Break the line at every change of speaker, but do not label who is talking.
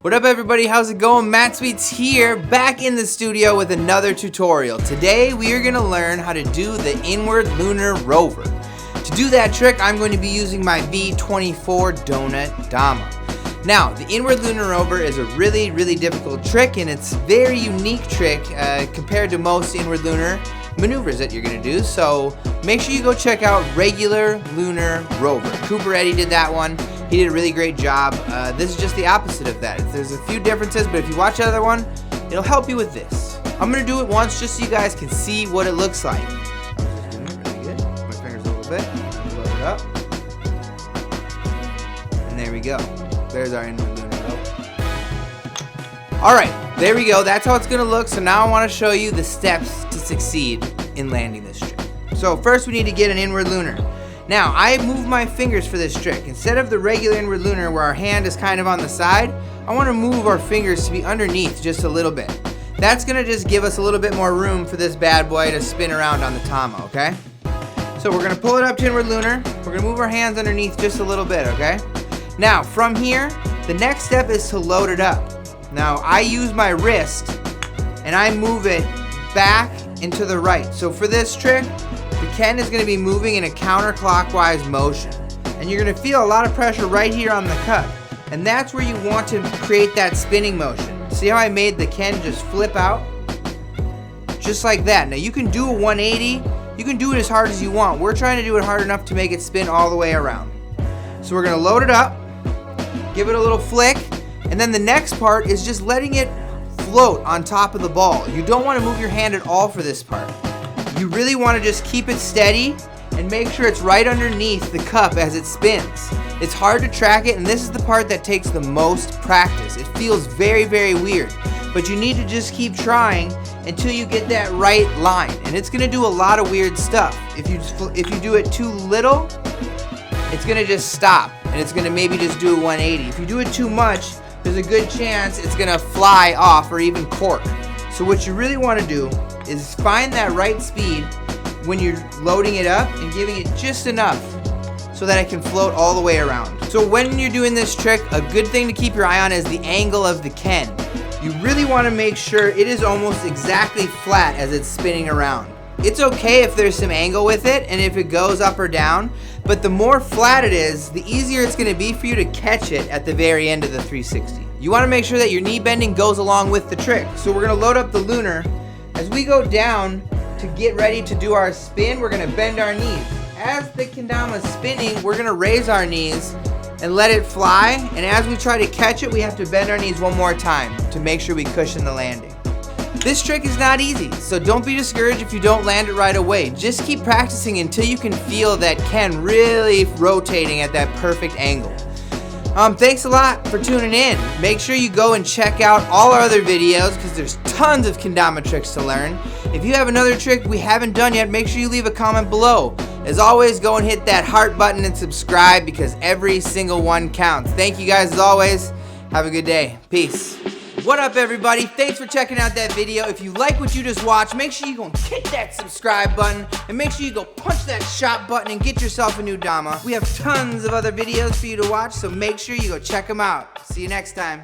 What up everybody, how's it going? Matt Sweets here, back in the studio with another tutorial. Today we are going to learn how to do the inward lunar rover. To do that trick, I'm going to be using my V24 donut Dama. Now, the inward lunar rover is a really difficult trick, and it's a very unique trick compared to most inward lunar maneuvers that you're going to do. So make sure you go check out regular lunar rover. Cooper Eddie did that one. He did a really great job. This is just the opposite of that. There's a few differences, but if you watch the other one, it'll help you with this. I'm gonna do it once just so you guys can see what it looks like. I'm just doing it really good. My fingers a little bit. Load it up. And there we go. There's our inward lunar rover. Alright, there we go. That's how it's gonna look. So now I wanna show you the steps to succeed in landing this trick. So first we need to get an inward lunar. Now, I move my fingers for this trick. Instead of the regular inward lunar where our hand is kind of on the side, I want to move our fingers to be underneath just a little bit. That's going to just give us a little bit more room for this bad boy to spin around on the Tama, okay? So we're going to pull it up to inward lunar. We're going to move our hands underneath just a little bit, okay? Now, from here, the next step is to load it up. Now, I use my wrist and I move it back and to the right. So for this trick, the Ken is going to be moving in a counterclockwise motion, and you're going to feel a lot of pressure right here on the cup, and that's where you want to create that spinning motion. See how I made the Ken just flip out? Just like that. Now you can do a 180, you can do it as hard as you want. We're trying to do it hard enough to make it spin all the way around. So we're going to load it up, give it a little flick, and then the next part is just letting it float on top of the ball. You don't want to move your hand at all for this part. You really want to just keep it steady and make sure it's right underneath the cup as it spins. It's hard to track it, and this is the part that takes the most practice. It feels very weird, but you need to just keep trying until you get that right line, and it's going to do a lot of weird stuff. If you do it too little, it's going to just stop, and it's going to maybe just do a 180. If you do it too much, there's a good chance it's going to fly off or even cork. So what you really want to do is find that right speed when you're loading it up and giving it just enough so that it can float all the way around. So when you're doing this trick, a good thing to keep your eye on is the angle of the Ken. You really want to make sure it is almost exactly flat as it's spinning around. It's okay if there's some angle with it and if it goes up or down, but the more flat it is, the easier it's going to be for you to catch it at the very end of the 360. You want to make sure that your knee bending goes along with the trick. So we're going to load up the lunar. As we go down to get ready to do our spin, we're going to bend our knees. As the Kendama is spinning, we're going to raise our knees and let it fly. And as we try to catch it, we have to bend our knees one more time to make sure we cushion the landing. This trick is not easy, so don't be discouraged if you don't land it right away. Just keep practicing until you can feel that Ken really rotating at that perfect angle. Thanks a lot for tuning in. Make sure you go and check out all our other videos because there's tons of Kendama tricks to learn. If you have another trick we haven't done yet, make sure you leave a comment below. As always, go and hit that heart button and subscribe because every single one counts. Thank you guys as always. Have a good day. Peace. What up everybody? Thanks for checking out that video. If you like what you just watched, make sure you go and hit that subscribe button and make sure you go punch that shop button and get yourself a new Dama. We have tons of other videos for you to watch, so make sure you go check them out. See you next time.